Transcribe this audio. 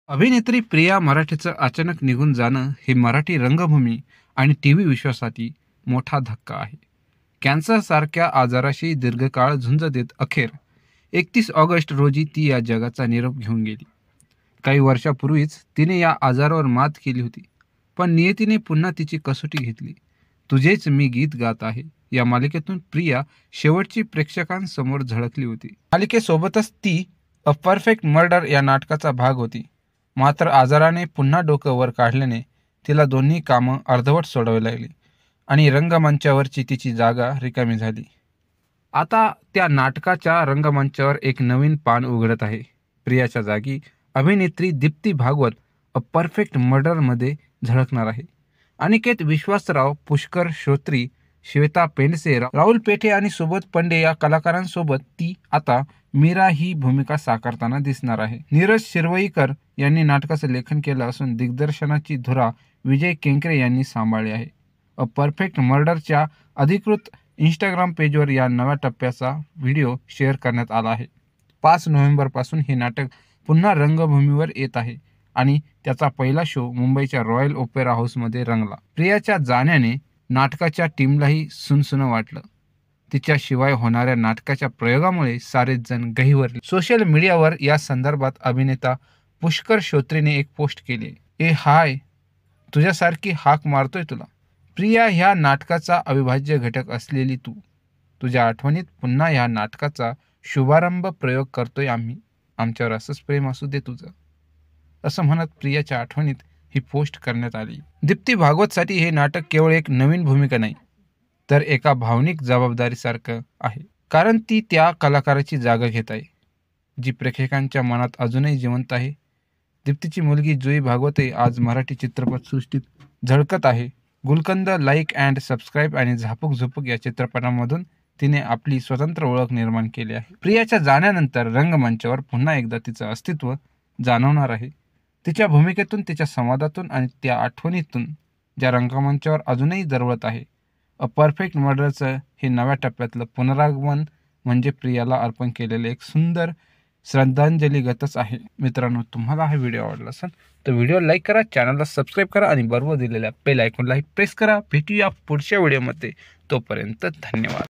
अभिनेत्री प्रिया मराठेचं अचानक निघून जाणं हे मराठी रंगभूमी आणि टीव्ही विश्वासाठी मोठा धक्का आहे. कॅन्सरसारख्या आजाराशी दीर्घकाळ झुंज देत अखेर 31 ऑगस्ट रोजी ती या जगाचा निरोप घेऊन गेली. काही वर्षापूर्वीच तिने या आजारावर मात केली होती, पण नियतीने पुन्हा तिची कसोटी घेतली. तुझेच मी गीत गात आहे या मालिकेतून प्रिया शेवटची प्रेक्षकांसमोर झळकली होती. मालिकेसोबतच ती अ परफेक्ट मर्डर या नाटकाचा भाग होती. मात्र आजाराने पुन्हा डोकं वर काढल्याने तिला दोन्ही कामं अर्धवट सोडावी लागली आणि रंगमंचावरची तिची जागा रिकामी झाली. आता त्या नाटकाच्या रंगमंचावर एक नवीन पान उघडत आहे. प्रियाच्या जागी अभिनेत्री दीप्ती भागवत अ परफेक्ट मर्डरमध्ये झळकणार आहे. अनिकेत विश्वासराव, पुष्कर श्रोत्री, श्वेता पेंडसे, राहुल पेठे आणि सुबोध पंडे या कलाकारांसोबत ती आता मीरा ही भूमिका साकारताना दिसणार आहे. नीरज शिरवईकर यांनी नाटकाचं लेखन केलं असून दिग्दर्शनाची धुरा विजय केंकरे यांनी सांभाळली आहे. अ परफेक्ट मर्डरच्या अधिकृत इंस्टाग्राम पेजवर या नव्या टप्प्याचा व्हिडिओ शेअर करण्यात आला आहे. 5 नोव्हेंबरपासून हे नाटक पुन्हा रंगभूमीवर येत आहे आणि त्याचा पहिला शो मुंबईच्या रॉयल ओपेरा हाऊसमध्ये रंगला. प्रियाच्या जाण्याने नाटकाच्या टीमलाही सुनसुनं वाटलं. तिच्याशिवाय होणाऱ्या नाटकाच्या प्रयोगामुळे सारेच जण गहिवरले. सोशल मीडियावर या संदर्भात अभिनेता पुष्कर श्रोत्रीने एक पोस्ट केली. हाय, तुझ्यासारखी हाक मारतोय तुला. प्रिया ह्या नाटकाचा अविभाज्य घटक असलेली तू. तुझ्या आठवणीत पुन्हा ह्या नाटकाचा शुभारंभ प्रयोग करतोय आम्ही. आमच्यावर असंच प्रेम असू दे तुझं, असं म्हणत प्रियाच्या आठवणीत ही पोस्ट करण्यात आली. दीप्ती भागवतसाठी हे नाटक केवळ एक नवीन भूमिका नाही, तर एका भावनिक जबाबदारीसारखं आहे. कारण ती त्या कलाकाराची जागा घेत आहे जी प्रेक्षकांच्या मनात अजूनही जिवंत आहे. दीप्तीची मुलगी जुई भागवते आज मराठी चित्रपटसृष्टीत झळकत आहे. गुलकंद, लाईक अँड सबस्क्राईब आणि झापूक झुपूक या चित्रपटांमधून तिने आपली स्वतंत्र ओळख निर्माण केली आहे. प्रियाच्या जाण्यानंतर रंगमंचावर पुन्हा एकदा तिचं अस्तित्व जाणवणार आहे. तिच्या भूमिकेतून, तिच्या संवादातून आणि त्या आठवणीतून ज्या रंगमंचावर अजूनही दरवळत आहे. अ परफेक्ट मर्डरचं हे नव्या टप्प्यातलं पुनरागमन म्हणजे प्रियाला अर्पण केलेले एक सुंदर श्रद्धांजलीगतच आहे. मित्रांनो, तुम्हाला हा व्हिडिओ आवडला असेल तर व्हिडिओ लाईक करा, चॅनलला सबस्क्राईब करा आणि बरोबर दिलेल्या बेल आयकॉनलाही प्रेस करा. भेटूया पुढच्या व्हिडिओमध्ये. तोपर्यंत धन्यवाद.